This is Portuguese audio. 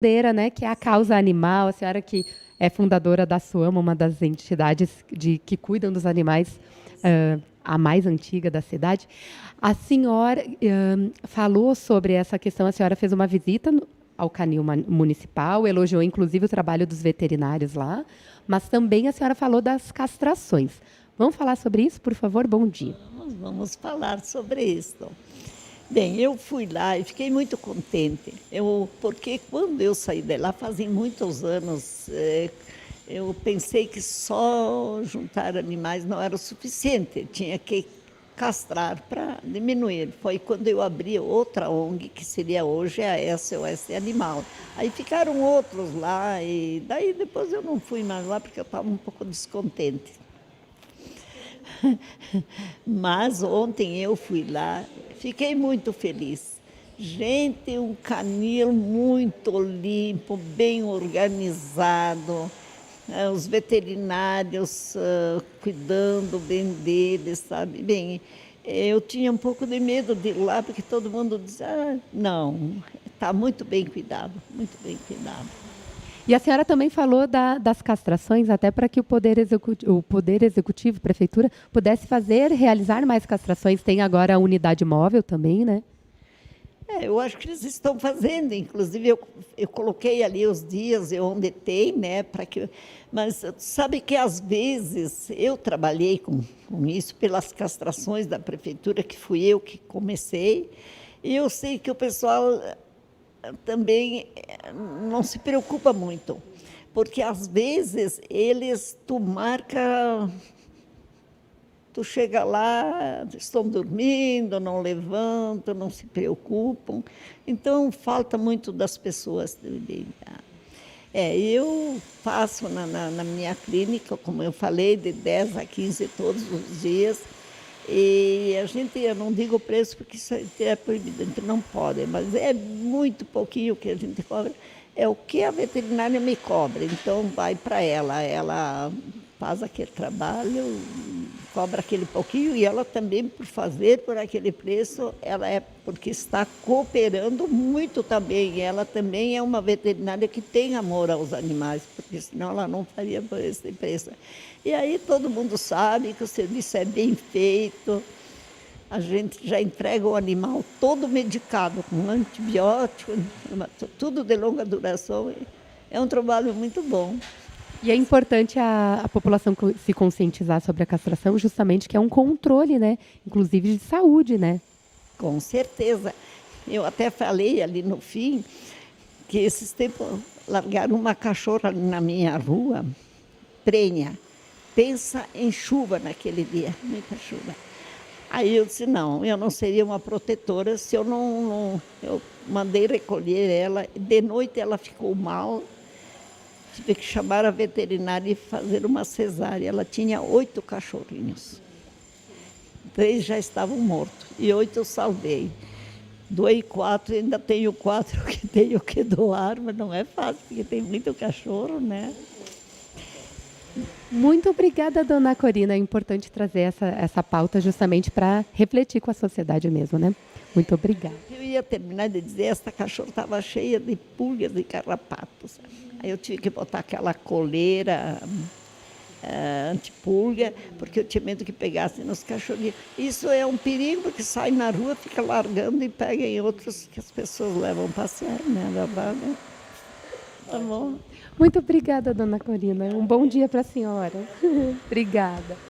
bandeira, né, que é a causa animal, a senhora que é fundadora da SUAMA, uma das entidades que cuidam dos animais, a mais antiga da cidade. A senhora falou sobre essa questão, a senhora fez uma visita ao canil municipal, elogiou inclusive o trabalho dos veterinários lá, mas também a senhora falou das castrações. Vamos falar sobre isso, por favor? Bom dia. Vamos falar sobre isso. Bem, eu fui lá e fiquei muito contente, porque quando eu saí de lá, fazem muitos anos, eu pensei que só juntar animais não era o suficiente, tinha que castrar para diminuir. Foi quando eu abri outra ONG, que seria hoje a SOS Animal. Aí ficaram outros lá, e daí depois eu não fui mais lá porque eu estava um pouco descontente. Mas ontem eu fui lá, fiquei muito feliz. Gente, um canil muito limpo, bem organizado, os veterinários cuidando bem deles, sabe? Bem, eu tinha um pouco de medo de ir lá, porque todo mundo diz, não, está muito bem cuidado, muito bem cuidado. E a senhora também falou das castrações, até para que o Poder Executivo, Prefeitura, pudesse realizar mais castrações. Tem agora a unidade móvel também, né? Eu acho que eles estão fazendo, inclusive eu coloquei ali os dias onde tem, né, mas sabe que às vezes eu trabalhei com isso pelas castrações da prefeitura, que fui eu que comecei, e eu sei que o pessoal também não se preocupa muito, porque às vezes tu marca, tu chega lá, estão dormindo, não levantam, não se preocupam, então falta muito das pessoas. Eu faço na minha clínica, como eu falei, de 10 a 15 todos os dias, e eu não digo o preço porque isso é proibido, a gente não pode, mas é muito pouquinho que a gente cobra, é o que a veterinária me cobra, então vai para ela faz aquele trabalho, cobra aquele pouquinho, e ela também, por fazer por aquele preço, ela porque está cooperando muito também, ela também é uma veterinária que tem amor aos animais, porque senão ela não faria por esse preço. E aí todo mundo sabe que o serviço é bem feito, a gente já entrega o animal todo medicado, com antibiótico, tudo de longa duração, é um trabalho muito bom. E é importante a população se conscientizar sobre a castração, justamente que é um controle, né? Inclusive de saúde, né? Com certeza. Eu até falei ali no fim que esses tempos largaram uma cachorra na minha rua, prenha. Pensa em chuva naquele dia, muita chuva. Aí eu disse, não, eu não seria uma protetora se eu não eu mandei recolher ela. De noite ela ficou mal, tive que chamar a veterinária e fazer uma cesárea. Ela tinha 8 cachorrinhos. 3 já estavam mortos e 8 eu salvei. Doei 4, ainda tenho 4 que tenho que doar, mas não é fácil, porque tem muito cachorro, né? Muito obrigada, dona Corina. É importante trazer essa pauta justamente para refletir com a sociedade mesmo, né? Muito obrigada. Eu ia terminar de dizer, essa cachorra estava cheia de pulgas e carrapatos. Aí eu tive que botar aquela coleira antipulga, porque eu tinha medo que pegasse nos cachorrinhos. Isso é um perigo, porque sai na rua, fica largando e pega em outros que as pessoas levam passear, né? Tá bom? Muito obrigada, dona Corina. Um bom dia para a senhora. Obrigada.